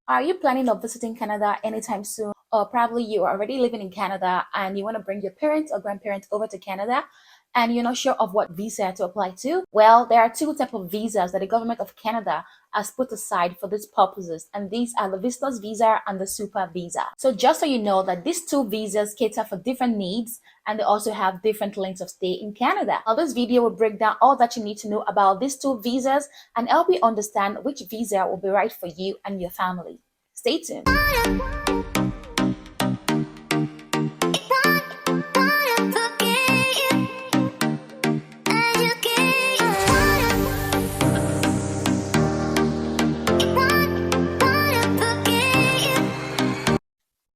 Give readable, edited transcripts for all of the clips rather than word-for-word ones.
Are you planning on visiting Canada anytime soon? Or probably you are already living in Canada and you want to bring your parents or grandparents over to Canada and you're not sure of what visa to apply to? Well, there are two types of visas that the government of Canada has put aside for these purposes, and these are the visitors visa and the super visa. So just so you know that these two visas cater for different needs and they also have different lengths of stay in Canada. Now this video will break down all that you need to know about these two visas and help you understand which visa will be right for you and your family. Stay tuned.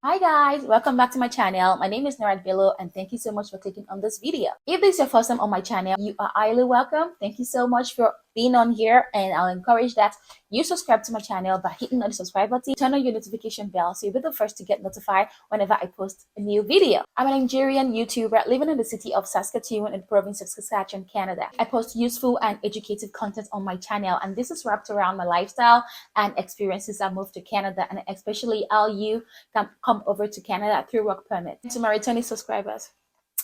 Hi guys, welcome back to my channel. My name is Narad Bello and thank you so much for clicking on this video. If this is your first time on my channel, you are highly welcome. Thank you so much for being on here, and I'll encourage that you subscribe to my channel by hitting on the subscribe button, turn on your notification bell so you'll be the first to get notified whenever I post a new video. I'm a Nigerian YouTuber living in the city of Saskatoon in the province of Saskatchewan, Canada. I post useful and educative content on my channel, and this is wrapped around my lifestyle and experiences I moved to Canada, and especially how you can come over to Canada through work permit. To my returning subscribers,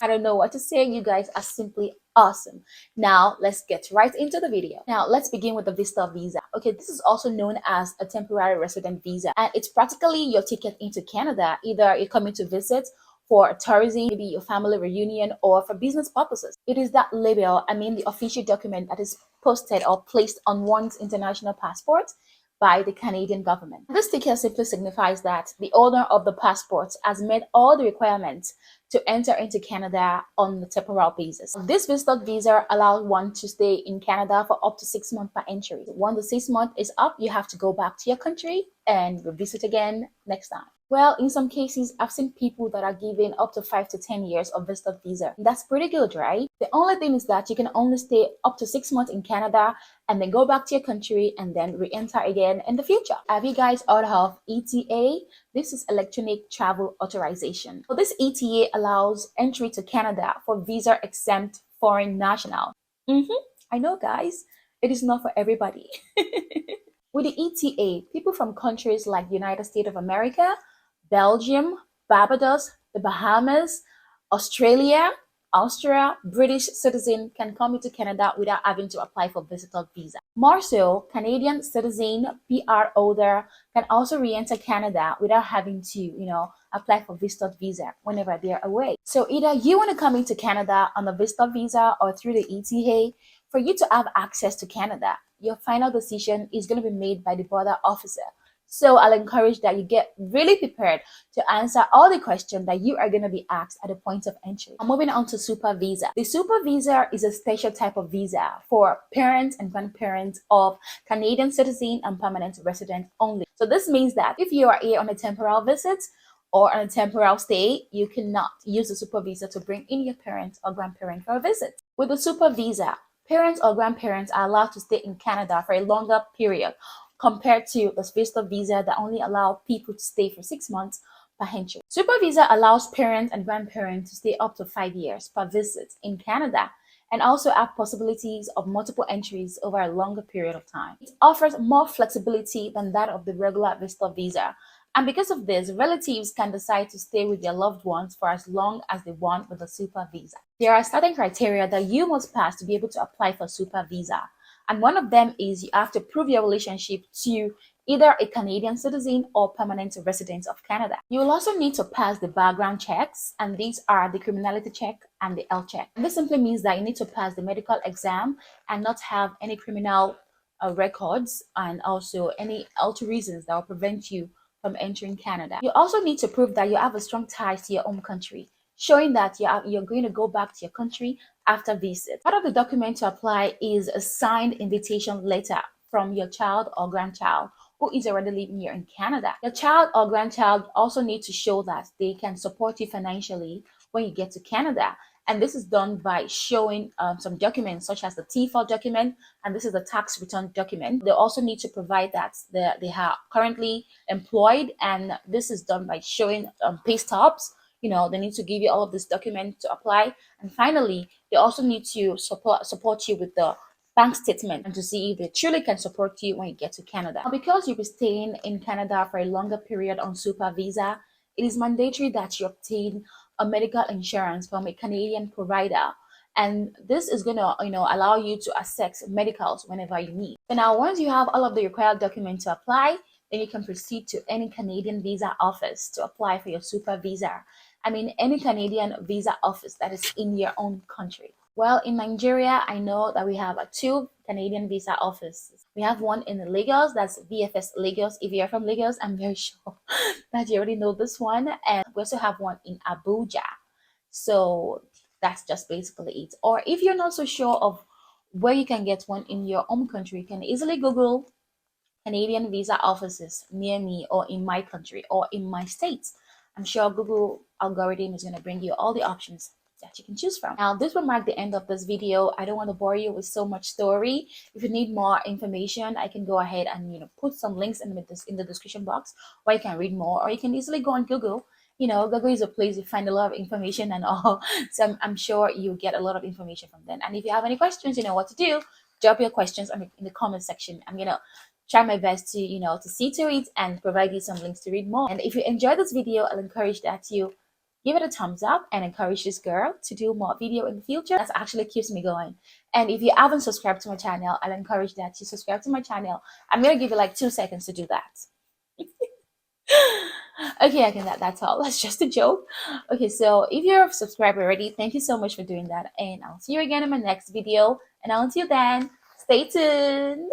I don't know what to say. You guys are simply awesome. Now let's get right into the video. Now let's begin with the visitor visa. Okay, this is also known as a temporary resident visa, and it's practically your ticket into Canada. Either you're coming to visit for tourism, maybe your family reunion, or for business purposes. It is that label, the official document that is posted or placed on one's international passport by the Canadian government. This sticker simply signifies that the owner of the passport has met all the requirements to enter into Canada on the temporal basis. This visitor visa allows one to stay in Canada for up to 6 months per entry. Once the 6 months is up, you have to go back to your country and visit again next time. Well, in some cases, I've seen people that are given up to 5 to 10 years of visitor visa. That's pretty good, right? The only thing is that you can only stay up to 6 months in Canada and then go back to your country and then re-enter again in the future. Have you guys heard of ETA? This is Electronic Travel Authorization. So this ETA allows entry to Canada for visa-exempt foreign national. I know, guys, it is not for everybody. With the ETA, people from countries like the United States of America, Belgium, Barbados, the Bahamas, Australia, Austria, British citizen can come into Canada without having to apply for visitor visa. More so, Canadian citizen, PR holder can also re-enter Canada without having to, apply for visitor visa whenever they're away. So either you want to come into Canada on a visitor visa or through the ETA, for you to have access to Canada, your final decision is going to be made by the border officer. So I'll encourage that you get really prepared to answer all the questions that you are going to be asked at the point of entry. I'm moving on to super visa. The super visa is a special type of visa for parents and grandparents of Canadian citizens and permanent residents only. So this means that if you are here on a temporal visit or on a temporal stay, you cannot use the super visa to bring in your parents or grandparents for a visit. With the super visa, parents or grandparents are allowed to stay in Canada for a longer period compared to the visitor visa that only allow people to stay for 6 months per entry. Super visa allows parents and grandparents to stay up to 5 years per visit in Canada and also have possibilities of multiple entries over a longer period of time. It offers more flexibility than that of the regular visitor visa. And because of this, relatives can decide to stay with their loved ones for as long as they want with a super visa. There are certain criteria that you must pass to be able to apply for super visa. And one of them is you have to prove your relationship to either a Canadian citizen or permanent resident of Canada. You will also need to pass the background checks, and these are the criminality check and the health check. And this simply means that you need to pass the medical exam and not have any criminal records and also any health reasons that will prevent you from entering Canada. You also need to prove that you have a strong ties to your home country, showing that you're going to go back to your country after visit. Part of the document to apply is a signed invitation letter from your child or grandchild who is already living here in Canada. Your child or grandchild also need to show that they can support you financially when you get to Canada. And this is done by showing some documents such as the T4 document, and this is the tax return document. They also need to provide that they are currently employed, and this is done by showing pay stubs. They need to give you all of this document to apply. And finally, they also need to support you with the bank statement and to see if they truly can support you when you get to Canada. Now, because you'll be staying in Canada for a longer period on super visa, it is mandatory that you obtain a medical insurance from a Canadian provider. And this is gonna, allow you to access medicals whenever you need. So now, once you have all of the required documents to apply, then you can proceed to any Canadian visa office to apply for your super visa. I mean, any Canadian visa office that is in your own country. Well, in Nigeria, I know that we have two Canadian visa offices. We have one in Lagos, that's VFS Lagos. If you're from Lagos, I'm very sure that you already know this one. And we also have one in Abuja. So that's just basically it. Or if you're not so sure of where you can get one in your own country, you can easily Google Canadian visa offices near me or in my country or in my state. I'm sure Google algorithm is going to bring you all the options that you can choose from. Now, this will mark the end of this video. I don't want to bore you with so much story. If you need more information, I can go ahead and put some links in the description box where you can read more, or you can easily go on Google. Google is a place you find a lot of information and all. So I'm sure you get a lot of information from them. And if you have any questions, you know what to do. Drop your questions in the comment section. I'm gonna try my best to to see to it and provide you some links to read more. And if you enjoyed this video, I'll encourage that you give it a thumbs up and encourage this girl to do more video in the future. That actually keeps me going. And if you haven't subscribed to my channel, I'll encourage that you subscribe to my channel. I'm gonna give you like 2 seconds to do that. Okay, I can that's all. That's just a joke. Okay, so if you're a subscriber already, thank you so much for doing that, and I'll see you again in my next video. And until then, stay tuned.